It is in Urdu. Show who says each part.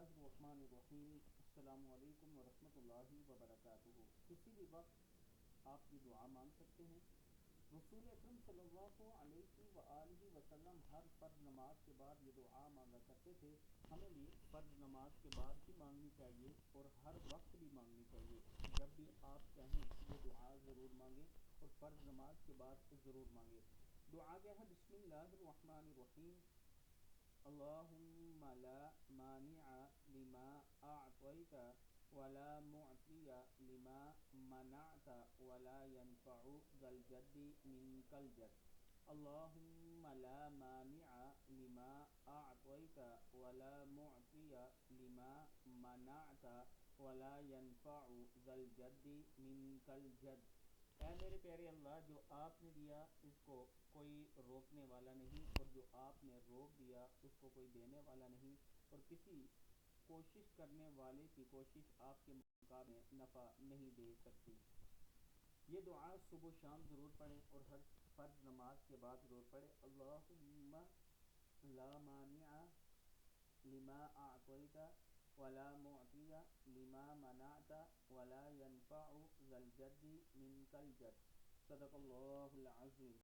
Speaker 1: اللہ الرحمن الرحیم۔ السلام علیکم ورحمۃ اللہ وبرکاتہ۔ کسی بھی وقت آپ کی دعا مانگ سکتے ہیں۔ رسول اکرم صلی اللہ علیہ وآلہ وسلم ہر فرض نماز کے بعد یہ دعا مانگا کرتے تھے۔ ہمیں بھی فرض نماز کے بعد بھی مانگنی چاہیے اور ہر وقت بھی مانگنی چاہیے۔ جب بھی آپ چاہیں یہ دعا ضرور مانگیں اور فرض نماز کے بعد ضرور مانگیں۔ دعا کیا ہے؟ بسم اللہ الرحمن الرحیم۔ اللہم لا مانع لما اعطیت ولا معطی لما منعت ولا ينفع ذا الجد منک الجد۔ اللہم لا مانع لما اعطیت ولا معطی لما منعت ولا ينفع ذا الجد منک الجد۔ اے میرے پیارے اللہ، جو آپ نے دیا اس کو کوئی روکنے والا نہیں، اور جو آپ نے روک دیا اس کو کوئی دینے والا نہیں، اور کسی کوشش کرنے والے کی کوشش آپ کے مقابلے نفع نہیں دے سکتی۔ یہ دعا صبح و شام ضرور پڑھیں اور ہر فرض نماز کے بعد ضرور پڑھیں۔ اللہم لا مانع لما اعطیت ولا معطی لما منعت ولا ينفع ذا الجد منک الجد۔ صدق اللہ العظیم۔